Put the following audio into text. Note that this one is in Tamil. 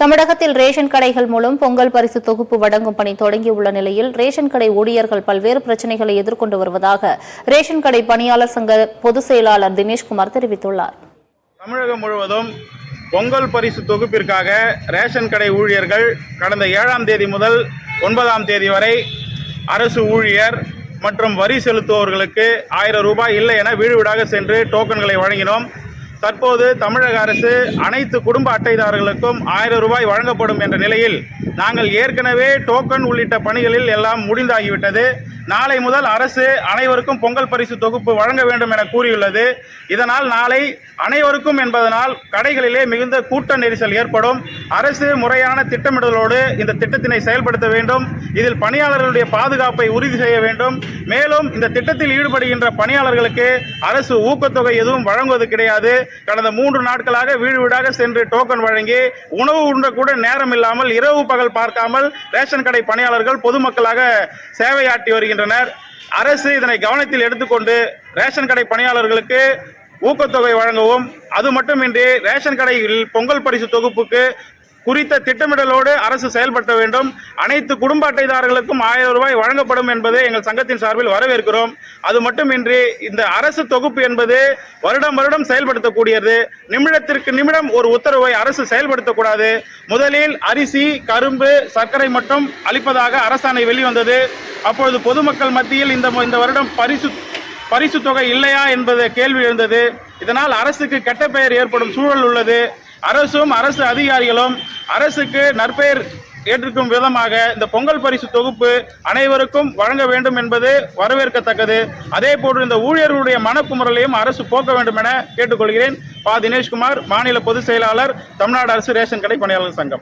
தமிழகத்தில் ரேஷன் கடைகள் மூலம் பொங்கல் பரிசு தொகுப்பு வழங்கும் பணி தொடங்கியுள்ள நிலையில் ரேஷன் கடை ஊழியர்கள் பல்வேறு பிரச்சினைகளை எதிர்கொண்டு வருவதாக ரேஷன் கடை பணியாளர் சங்க பொதுச் செயலாளர் தினேஷ்குமார் தெரிவித்துள்ளார். தமிழகம் முழுவதும் பொங்கல் பரிசு தொகுப்பிற்காக ரேஷன் கடை ஊழியர்கள் கடந்த 7ஆம் தேதி முதல் 9ஆம் தேதி வரை அரசு ஊழியர் மற்றும் வரி செலுத்துவோர்களுக்கு 1000 ரூபாய் இல்லை என வீடு வீடாக சென்று டோக்கன்களை வழங்கினோம். தற்போது தமிழக அரசு அனைத்து குடும்ப அட்டைதாரர்களுக்கும் 1000 ரூபாய் வழங்கப்படும் என்ற நிலையில் நாங்கள் ஏற்கனவே டோக்கன் உள்ளிட்ட பணிகளில் எல்லாம் முடிந்தாகிவிட்டது. நாளை முதல் அரசு அனைவருக்கும் பொங்கல் பரிசு தொகுப்பு வழங்க வேண்டும் என கூறியுள்ளது. இதனால் நாளை அனைவருக்கும் என்பதனால் கடைகளிலே மிகுந்த கூட்ட நெரிசல் ஏற்படும். அரசு முறையான திட்டமிடலோடு இந்த திட்டத்தினை செயல்படுத்த வேண்டும். இதில் பணியாளர்களுடைய பாதுகாப்பை உறுதி செய்ய வேண்டும். மேலும் இந்த திட்டத்தில் ஈடுபடுகின்ற பணியாளர்களுக்கு அரசு ஊக்கத்தொகை எதுவும் வழங்குவது கிடையாது. கடந்த 3 நாட்களாக வீடு வீடாக சென்று டோக்கன் வழங்கி உணவு உண்ண கூட நேரம் இல்லாமல் இரவு பகல் பார்க்காமல் ரேஷன் கடை பணியாளர்கள் பொதுமக்களாக சேவையாற்றி வருகின்றனர். அரசு இதனை கவனத்தில் எடுத்துக்கொண்டு ரேஷன் கடை பணியாளர்களுக்கு ஊக்கத்தொகை வழங்கவும், அது மட்டுமின்றி ரேஷன் கடையில் பொங்கல் பரிசு தொகுப்புக்கு குறித்த திட்டமிடலோடு அரசு செயல்படுத்த வேண்டும். அனைத்து குடும்ப அட்டைதாரர்களுக்கும் 1000 ரூபாய் வழங்கப்படும் என்பதை எங்கள் சங்கத்தின் சார்பில் வரவேற்கிறோம். அது மட்டுமின்றி இந்த அரசு தொகுப்பு என்பது வருடம் செயல்படுத்தக்கூடியது. நிமிடத்திற்கு நிமிடம் ஒரு உத்தரவை அரசு செயல்படுத்தக்கூடாது. முதலில் அரிசி, கரும்பு, சர்க்கரை மட்டும் அளிப்பதாக அரசாணை வெளிவந்தது. அப்பொழுது பொதுமக்கள் மத்தியில் இந்த வருடம் பரிசு தொகை இல்லையா என்பது கேள்வி எழுந்தது. இதனால் அரசுக்கு கெட்ட பெயர் ஏற்படும் சூழல் உள்ளது. அரசும் அரசு அதிகாரிகளும் அரசுக்கு நற்பெயர் ஏற்றிருக்கும் விதமாக இந்த பொங்கல் பரிசு தொகுப்பு அனைவருக்கும் வழங்க வேண்டும் என்பது வரவேற்கத்தக்கது. அதே போன்று இந்த ஊழியர்களுடைய மனக்குமுறலையும் அரசு போக்க வேண்டும் என கேட்டுக்கொள்கிறேன். தினேஷ்குமார், மாநில பொதுச் செயலாளர், தமிழ்நாடு அரசு ரேஷன் கடை பணியாளர் சங்கம்.